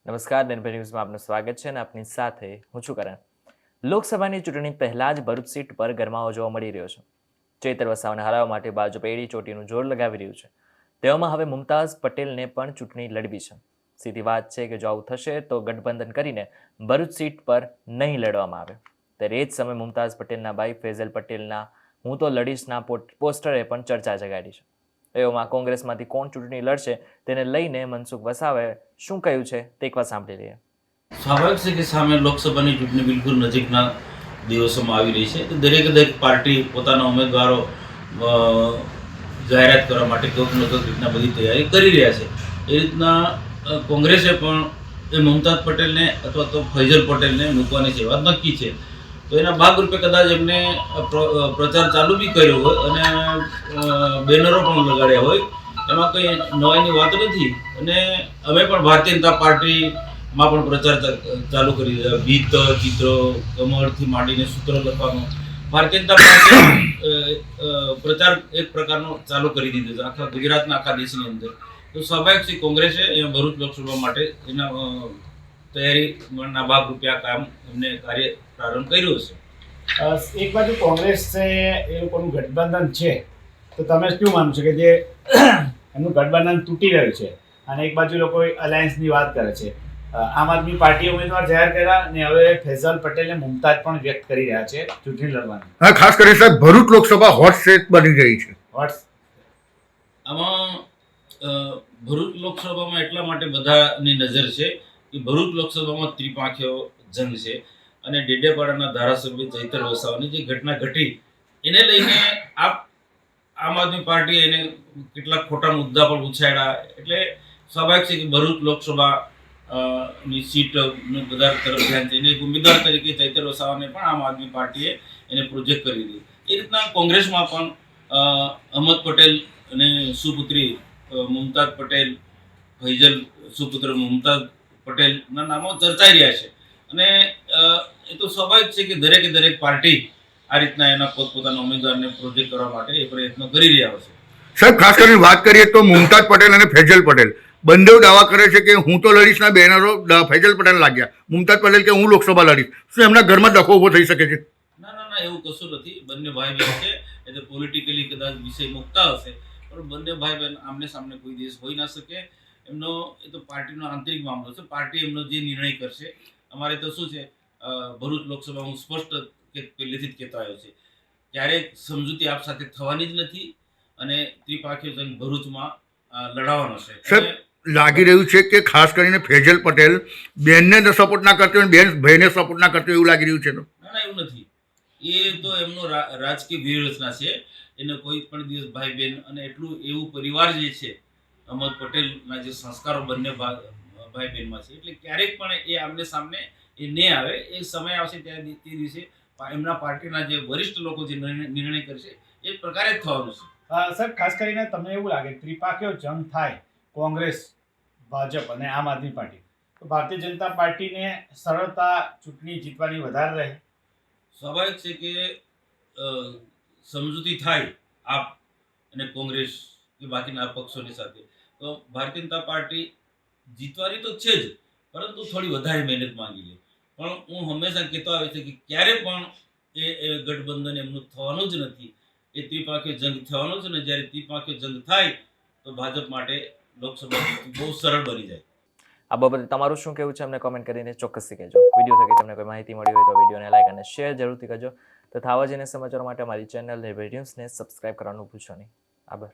નમસ્કાર, નિર્ભય ન્યૂઝમાં આપનું સ્વાગત છે અને આપની સાથે હું છું કરણ. લોકસભાની ચૂંટણી પહેલાં જ ભરૂચ સીટ પર ગરમાવો જોવા મળી રહ્યો છે. ચૈતર વસાવાને હરાવવા માટે ભાજપ એડી ચોટીનું જોર લગાવી રહ્યું છે. તેવામાં હવે મુમતાઝ પટેલને પણ ચૂંટણી લડવી છે. સીધી વાત છે કે જો આવું થશે તો ગઠબંધન કરીને ભરૂચ સીટ પર નહીં લડવામાં આવે. ત્યારે એ જ સમયે મુમતાઝ પટેલના ભાઈ ફૈઝલ પટેલના હું તો લડીશના પોસ્ટરે પણ ચર્ચા જગાડી છે. એવામાં કોંગ્રેસમાંથી કોણ ચૂંટણી લડશે તેને લઈને મનસુખ વસાવાએ શું કહ્યું છે તે એકવાર સાંભળી લઈએ. સ્વાભાવિક છે કે સામે લોકસભાની ચૂંટણી બિલકુલ નજીકના દિવસોમાં આવી રહી છે. દરેક પાર્ટી પોતાના ઉમેદવારો જાહેરાત કરવા માટે કોઈક રીતના બધી તૈયારી કરી રહ્યા છે. એ રીતના કોંગ્રેસે પણ એ મુમતાઝ પટેલને અથવા તો ફૈઝલ પટેલને મૂકવાની છે વાત નક્કી છે. તો એના ભાગરૂપે કદાચ એમને પ્રચાર ચાલુ બી કર્યો હોય અને બેનરો પણ લગાડ્યા હોય, એમાં કંઈ નવાઈની વાત નથી. અને અમે પણ ભારતીય જનતા પાર્ટીમાં પણ પ્રચાર ચાલુ કરી દીધા. ગીત, ચિત્રો, કમળથી માંડીને સૂત્રો લખવાનો ભારતીય જનતા પાર્ટી પ્રચાર એક પ્રકારનો ચાલુ કરી દીધો છે આખા ગુજરાતના આખા દેશની અંદર. તો સ્વાભાવિક છે કોંગ્રેસે અહીંયા ભરૂચ લોકસભા માટે એના તૈયારીના ભાગરૂપે આ કામ એમને કાર્ય પ્રારંભ કર્યો છે. એક બાજુ કોંગ્રેસ છે, એ લોકોનું ગઠબંધન છે, તો તમે શું માનો છો કે જે એમનું ગઠબંધન તૂટી રહ્યું છે અને એક બાજુ લોકો અલાયન્સની વાત કરે છે. આમ આદમી પાર્ટીએ ઉમેદવાર જાહેર કર્યા અને હવે ફૈઝલ પટેલને મુમતાઝ પણ વ્યક્ત કરી રહ્યા છે ચૂંટણી લડવાની. હા, ખાસ કરીને સાહેબ ભરૂચ લોકસભા હોટ સીટ બની ગઈ છે. આમાં ભરૂચ લોકસભામાં એટલા માટે બધાની નજર છે કે ભરૂચ લોકસભામાં ત્રિપાંખીયો જંગ છે અને ડેડિયાપાડાના ધારાસભ્ય ચૈતર વસાવાની જે ઘટના ઘટી એને લઈને આમ આદમી પાર્ટીએ એને કેટલાક ખોટા મુદ્દા પણ ઉછાળ્યા. એટલે સ્વાભાવિક છે કે ભરૂચ લોકસભા ની સીટ બધા તરફ ધ્યાન છે. એને એક ઉમેદવાર તરીકે ચૈતર વસાવાને પણ આમ આદમી પાર્ટીએ એને પ્રોજેક્ટ કરી દીધી. એ રીતના કોંગ્રેસમાં પણ અહમદ પટેલ અને સુપુત્રી મુમતાઝ પટેલ, ફૈઝલ સુપુત્ર મુમતાઝ પટેલના નામો ચર્ચાઈ રહ્યા છે. અને એ તો સ્વાભાવિક છે કે દરેક પાર્ટી આ રીતના એના પોતપોતાના ઉમેદવારને પ્રોજેક્ટ કરવા માટે એ પ્રયત્નો કરી રહ્યા છે. સાહેબ, ખાસ કરીને વાત કરીએ તો મુમતાઝ પટેલ અને ફૈઝલ પટેલ બંને દાવા કરે છે કે હું તો લડીશના બેનરો ફૈઝલ પટેલ લાગ્યા, મુમતાઝ પટેલ કે હું લોકસભા લડીશ. શું એમના ઘરમાં ડખો ઉભો થઈ શકે છે? ના, એવું કશું નથી. બંને ભાઈ બહેન છે. એટલે પોલિટિકલી કદાચ વિષય મુકતા હશે, પણ બંને ભાઈ બહેન આમને સામને કોઈ દિવસ હોઈ ના શકે. એમનો એ તો પાર્ટીનો આંતરિક મામલો છે. પાર્ટી એમનો જે નિર્ણય કરશે. અમારે તો શું છે, ભરૂચ લોકસભા હું સ્પષ્ટ પહેલેથી જ કહેતો આવ્યો છે, ક્યારેક સમજૂતી આપ સાથે થવાની જ નથી અને ત્રિપાંખીયો જંગ ભરૂચમાં લડાવવાનો છે. લાગી રહ્યું છે કે ખાસ કરીને ફૈઝલ પટેલ બેનને સપોર્ટ ના કરતો હોય, બેન ભાઈને સપોર્ટ ના કરતો એવું લાગી રહ્યું છે. ના, એવું નથી. એ તો એમનો રાજકીય વ્યૂહરચના છે. એને કોઈ પણ દિવસ ભાઈ બહેન અને એટલું એવું પરિવાર જે છે અહમદ પટેલના જે સંસ્કારો બંને ભાઈ બહેનમાં છે, એટલે ક્યારેક પણ એ આમને સામને એ નહીં આવે. એ સમય આવશે ત્યારે તે દિવસે એમના પાર્ટીના જે વરિષ્ઠ લોકો જે નિર્ણય કરશે એ પ્રકારે જ થવાનું છે. સર, ખાસ કરીને તમને એવું લાગે ત્રિપાંખીયો જંગ થાય કોંગ્રેસ, ભાજપ અને આમ આદમી પાર્ટી, તો ભારતીય જનતા પાર્ટીને સરળતા ચૂંટણી જીતવાની વધારે રહે? સ્વાભાવિક છે કે સમજૂતી થાય આપ અને કોંગ્રેસ કે બાકીના પક્ષોની સાથે, તો ભારતીય જનતા પાર્ટી જીતવાની તો છે જ, પરંતુ થોડી વધારે મહેનત માંગી લે. પણ હું હંમેશા કહેતો આવે છે કે ક્યારે પણ એ ગઠબંધન એમનું થવાનું જ નથી. એ ત્રિપાંખીયો જંગ થવાનો છે ને જ્યારે ત્રિપાંખીયો જંગ થાય તો ભાજપ માટે લોકસભા બહુ સરળ બની જાય. આ બાબતે તમારું શું કહેવું છે અમને કોમેન્ટ કરીને ચોક્કસથી કહેજો. વિડીયો થકી તમને કોઈ માહિતી મળી હોય તો વિડીયોને લાઈક અને શેર જરૂરથી કરજો તથા આવા જ સમાચારો માટે અમારી ચેનલ નિર્ભય ન્યૂઝને સબસ્ક્રાઇબ કરવાનું ભૂલશો નહીં. આભાર.